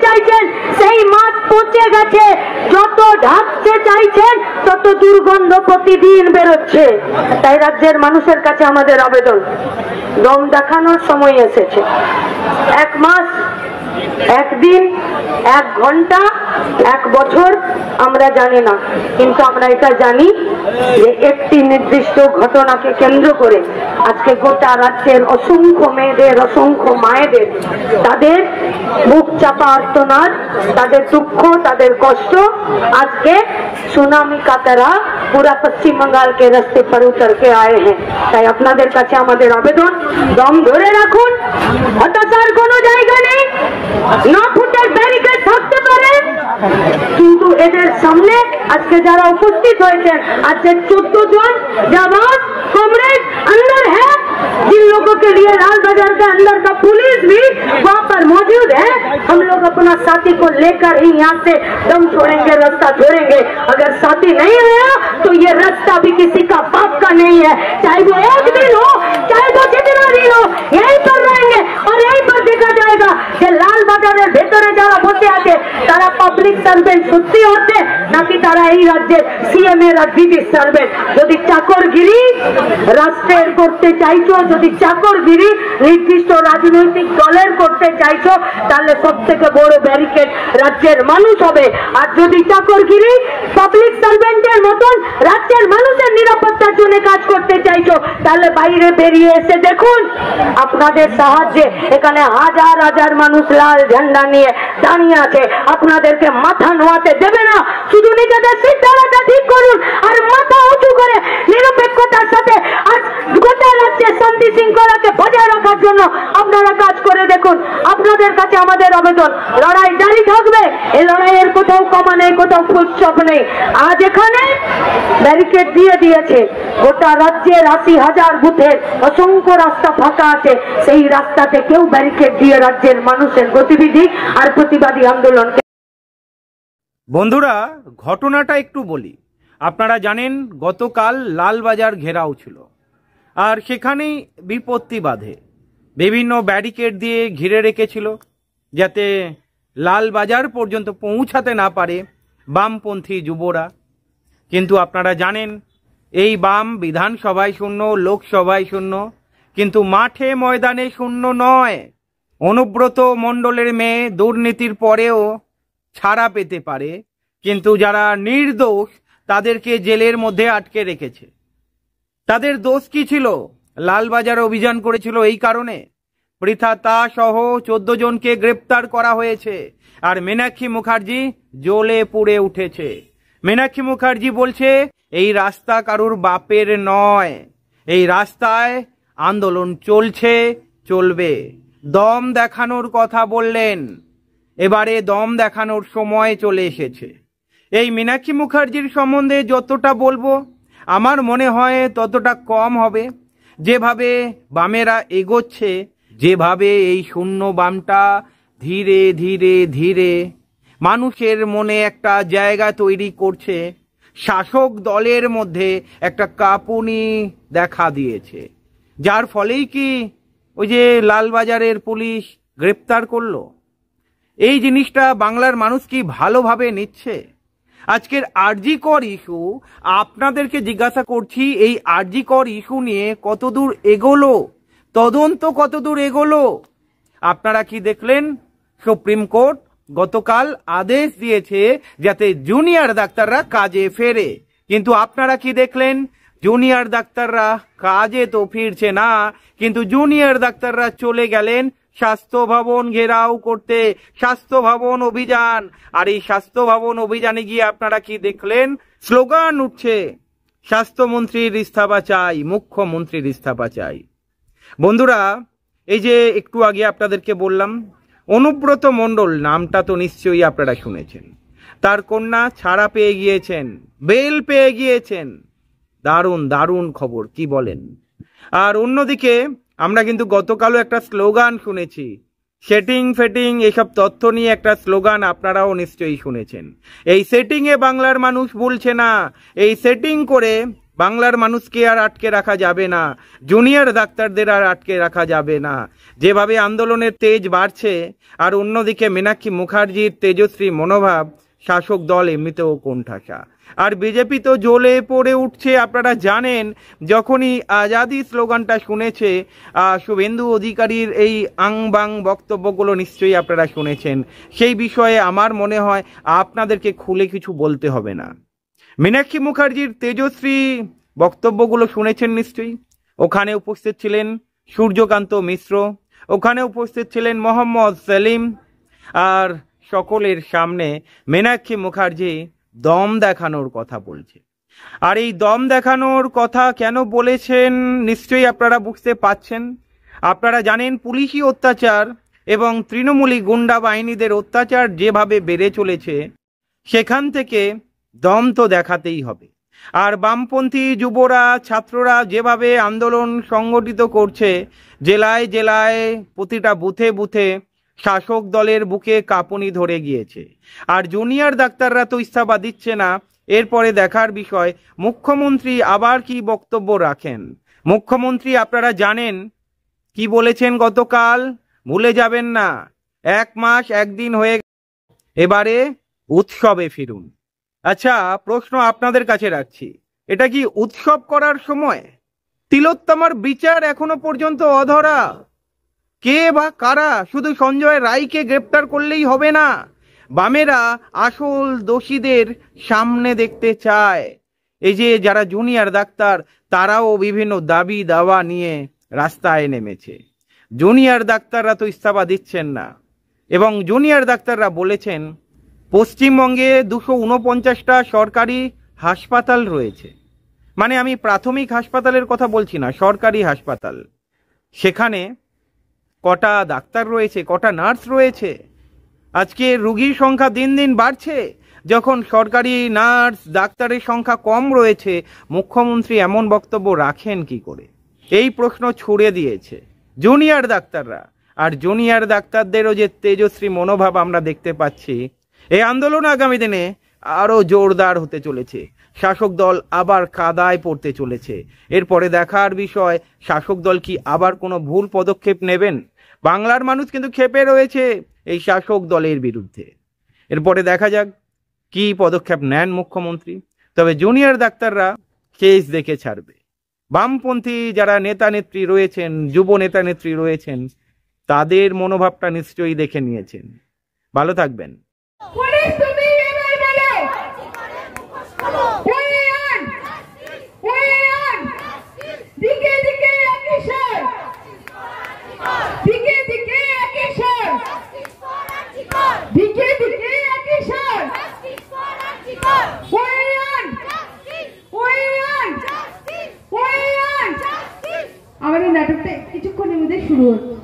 চাইছেন সেই মাছ পচে গেছে, যত ঢাকতে চাইছেন তত দুর্গন্ধ প্রতিদিন বেরোচ্ছে। তাই রাজ্যের মানুষের কাছে আমাদের আবেদন, দম দেখানোর সময় এসেছে। 1 মাস, 1 দিন, 1 ঘন্টা, 1 বছর আমরা জানি না, কিন্তু আমরা এটা জানি যে একটি নির্দিষ্ট ঘটনাকে কেন্দ্র করে আজকে গোটা রাজ্যের অসংখ্য মেয়েদের, অসংখ্য মায়েদের তাদের বুক চাপা আর্তনাদ, তাদের দুঃখ, তাদের কষ্ট আজকে সুনামি का तरह पूरा पश्चिम बंगाल के रास्ते पर उतर के आए हैं। তাই আপনাদের কাছে আমাদের আবেদন, দম ধরে রাখুন, হতাশার কোনো জায়গা নেই। 9 ফুটের ব্যারিকেড থাকতে পারে, কিন্তু এদের সামনে আজকে যারা উপস্থিত হয়েছেন, আজকে 14 জন जवान कॉमरेड अंदर है, जिन लोगों के लिए लाल बाजार के अंदर का पुलिस भी वहाँ पर मौजूद है। हम लोग अपना साथी को लेकर ही यहाँ से दम छोड़ेंगे, रास्ता छोड़ेंगे। अगर साथी नहीं आया तो ये रास्ता भी किसी का बाप का नहीं है, चाहे वो 1 दिन हो, चाहे वो जितना दिन हो, यहीं पर रहेंगे और यहीं पर देखा जाएगा कि लाल बाजारेर भेतरे যারা বসে আছে তারা পাবলিক সার্ভেন্ট সত্যি হচ্ছে নাকি তারা এই রাজ্যের সিএম এর আর বিডি সার্ভেন্ট। যদি চাকরগিরি রাষ্ট্রের করতে চাইছো, যদি চাকরগিরি নির্দিষ্ট রাজনৈতিক দলের করতে চাইছো, তাহলে সব থেকে বড় ব্যারিকেড রাজ্যের মানুষ হবে। আর যদি চাকরগিরি পাবলিক সার্ভেন্টের মতন রাজ্যের মানুষের নিরাপত্তার জন্য কাজ করতে চাইছো, তাহলে বাইরে বেরিয়ে এসে দেখুন আপনাদের সাহায্যে এখানে হাজার হাজার মানুষ লাল ঝান্ডা নিয়ে দাঁড়িয়ে আছে। আপনাদেরকে মাথা নোয়াতে দেবে না। শুধু নিজেদের সিদ্ধান্তটা ঠিক করুন আর মাথা উঁচু করে নিরপেক্ষতার সাথে আজ গোটা রাজ্যে শান্তি শৃঙ্খলাকে বজায় রাখার জন্য আপনারা কাজ করে দেখুন। আপনাদের কাছে আমাদের আবেদন, লড়াই জারি থাকবে। এই লড়াইয়ের কোথাও কমা নেই, কোথাও ফুলস্টপ নেই। আজ এখানে ব্যারিকেড দিয়ে দিয়েছে, গোটা রাজ্যের 80,000 বুথের অসংখ্য রাস্তা ফাঁকা আছে, সেই রাস্তাতে কেউ ব্যারিকেড দিয়ে রাজ্যের মানুষের গতিবিধি আর প্রতিবাদী আন্দোলনকে। বন্ধুরা, ঘটনাটা একটু বলি। আপনারা জানেন গতকাল লালবাজার ঘেরাও ছিল, আর সেখানেই বিপত্তি বাধে। বিভিন্ন ব্যারিকেড দিয়ে ঘিরে রেখেছিল যাতে লালবাজার পর্যন্ত পৌঁছাতে না পারে বামপন্থী যুবরা। কিন্তু আপনারা জানেন এই বাম বিধানসভায় শূন্য, লোকসভায় শূন্য, কিন্তু মাঠে ময়দানে শূন্য নয়। অনুব্রত মণ্ডলের মেয়ে দুর্নীতির পরেও ছাড়া পেতে পারে, কিন্তু যারা নির্দোষ তাদেরকে জেলের মধ্যে আটকে রেখেছে। তাদের দোষ কি ছিল? লালবাজার অভিযান করেছিল এই কারণে। পৃথা তা সহ 14 জনকে গ্রেপ্তার করা হয়েছে। আর মীনাক্ষী মুখার্জি জ্বলে পুড়ে উঠেছে। মীনাক্ষী মুখার্জি বলছে এই রাস্তা কারুর বাপের নয়, এই রাস্তায় আন্দোলন চলছে, চলবে। দম দেখানোর কথা বললেন, এবারে দম দেখানোর সময় চলে এসেছে। এই মীনাক্ষী মুখার্জির সম্বন্ধে যতটা বলবো আমার মনে হয় ততটা কম হবে। যেভাবে বামেরা এগোচ্ছে, যেভাবে এই শূন্য বামটা ধীরে ধীরে ধীরে মানুষের মনে একটা জায়গা তৈরি করছে, শাসক দলের মধ্যে একটা কাঁপুনি দেখা দিয়েছে, যার ফলেই কি ওই যে লালবাজারের পুলিশ গ্রেপ্তার করলো। এই জিনিসটা বাংলার মানুষ কি ভালোভাবে নিচ্ছে? আজকের আরজি কর ইস্যু, আপনাদেরকে জিজ্ঞাসা করছি, এই আরজি কর ইস্যু নিয়ে কতদূর এগোলো, তদন্ত কতদূর এগোলো? আপনারা কি দেখলেন? সুপ্রিম কোর্ট গতকাল আদেশ দিয়েছে যাতে জুনিয়র ডাক্তাররা কাজে ফেরে, কিন্তু আপনারা কি দেখলেন? জুনিয়র ডাক্তাররা কাজে তো ফিরছে না, কিন্তু জুনিয়র ডাক্তাররা চলে গেলেন স্বাস্থ্য ভবন ঘেরাও করতে, স্বাস্থ্য ভবন অভিযান। আর এই স্বাস্থ্য ভবন অভিযানে গিয়ে আপনারা কি দেখলেন? স্লোগান উঠছে, স্বাস্থ্যমন্ত্রীর ইস্তফা চাই, মুখ্যমন্ত্রীর ইস্তফা চাই। বন্ধুরা, এই যে একটু আগে আপনাদেরকে বললাম অনুব্রত মণ্ডল, নামটা তো নিশ্চয়ই আপনারা শুনেছেন। তার কন্যা ছাড়া পেয়ে গিয়েছেন, বেল পেয়ে গিয়েছেন। দারুণ দারুণ খবর, কি বলেন? আর অন্যদিকে আমরা কিন্তু গতকালও একটা স্লোগান শুনেছি, সেটিং ফেটিং, এসব তথ্য নিয়ে একটা স্লোগান আপনারাও নিশ্চয়ই শুনেছেন। এই সেটিং এ বাংলার মানুষ বলছে না, এই সেটিং করে বাংলার মানুষকে আর আটকে রাখা যাবে না, জুনিয়র ডাক্তারদের আর আটকে রাখা যাবে না। যেভাবে আন্দোলনের তেজ বাড়ছে, আর অন্যদিকে মীনাক্ষী মুখার্জির তেজশ্রী মনোভাব, শাসক দল এমনিতেও কোণঠাসা। আর বিজেপি তো জ্বলে পড়ে উঠছে। আপনারা জানেন, যখনই আজাদি স্লোগানটা শুনেছে, শুভেন্দু অধিকারীর এই আং বাং বক্তব্যগুলো নিশ্চয়ই আপনারা শুনেছেন। সেই বিষয়ে আমার মনে হয় আপনাদেরকে খুলে কিছু বলতে হবে না। মীনাক্ষী মুখার্জির তেজশ্রী বক্তব্যগুলো শুনেছেন নিশ্চয়ই। ওখানে উপস্থিত ছিলেন সূর্যকান্ত মিশ্র, ওখানে উপস্থিত ছিলেন মোহাম্মদ সেলিম, আর সকলের সামনে মীনাক্ষী মুখার্জি দম দেখানোর কথা বলছে। আর এই দম দেখানোর কথা কেন বলেছেন নিশ্চয়ই আপনারা বুঝতে পাচ্ছেন। আপনারা জানেন, পুলিশি অত্যাচার এবং তৃণমূলী গুন্ডা বাহিনীদের অত্যাচার যেভাবে বেড়ে চলেছে, সেখান থেকে দম তো দেখাতেই হবে। আর বামপন্থী যুবরা, ছাত্ররা যেভাবে আন্দোলন সংগঠিত করছে, জেলায় জেলায় প্রতিটা বুথে বুথে শাসক দলের বুকে কাঁপুনি ধরে গিয়েছে। আর জুনিয়র ডাক্তাররা তো ইস্তফা দিচ্ছে না। এরপরে দেখার বিষয় মুখ্যমন্ত্রী আবার কি বক্তব্য রাখেন। মুখ্যমন্ত্রী আপনারা জানেন কি বলেছেন গতকাল, ভুলে যাবেন না। 1 মাস 1 দিন হয়ে এবারে উৎসবে ফিরুন। আচ্ছা, প্রশ্ন আপনাদের কাছে রাখছি, এটা কি উৎসব করার সময়? তিলোত্তমার বিচার এখনো পর্যন্ত অধরা। কে বা কারা? শুধু সঞ্জয় রায়কে গ্রেপ্তার করলেই হবে না, বামেরা আসল দোষীদের সামনে দেখতে চায়। এই যে যারা জুনিয়র ডাক্তার, তারাও বিভিন্ন দাবি দাওয়া নিয়ে রাস্তায় নেমেছে। জুনিয়র ডাক্তাররা তো ইস্তফা দিচ্ছেন না, এবং জুনিয়র ডাক্তাররা বলেছেন পশ্চিমবঙ্গে 249টা সরকারি হাসপাতাল রয়েছে। মানে আমি প্রাথমিক হাসপাতালের কথা বলছি না, সরকারি হাসপাতাল। সেখানে কটা ডাক্তার রয়েছে, কটা নার্স রয়েছে? আজকে রোগীর সংখ্যা দিন দিন বাড়ছে। যখন সরকারি নার্স ডাক্তারের সংখ্যা কম রয়েছে, মুখ্যমন্ত্রী এমন বক্তব্য রাখেন কি করে? এই প্রশ্ন ছুড়ে দিয়েছে জুনিয়র ডাক্তাররা। আর জুনিয়র ডাক্তারদেরও যে তেজশ্রী মনোভাব আমরা দেখতে পাচ্ছি, এই আন্দোলন আগামী দিনে আরো জোরদার হতে চলেছে। শাসক দল আবার কাদায় পড়তে চলেছে। এরপরে দেখার বিষয়, শাসক দল কি আবার কোনো ভুল পদক্ষেপ নেবেন? বাংলার মানুষ কিন্তু ক্ষেপে রয়েছে এই শাসক দলের বিরুদ্ধে। এরপরে দেখা যাক কি পদক্ষেপ নেন মুখ্যমন্ত্রী। তবে জুনিয়র ডাক্তাররা কেস দেখে ছাড়বে। বামপন্থী যারা নেতা নেত্রী রয়েছেন, যুব নেতা নেত্রী রয়েছেন, তাদের মনোভাবটা নিশ্চয়ই দেখে নিয়েছেন। ভালো থাকবেন। আমাদের নাটকটা কিছুক্ষণের মধ্যে শুরু হচ্ছে।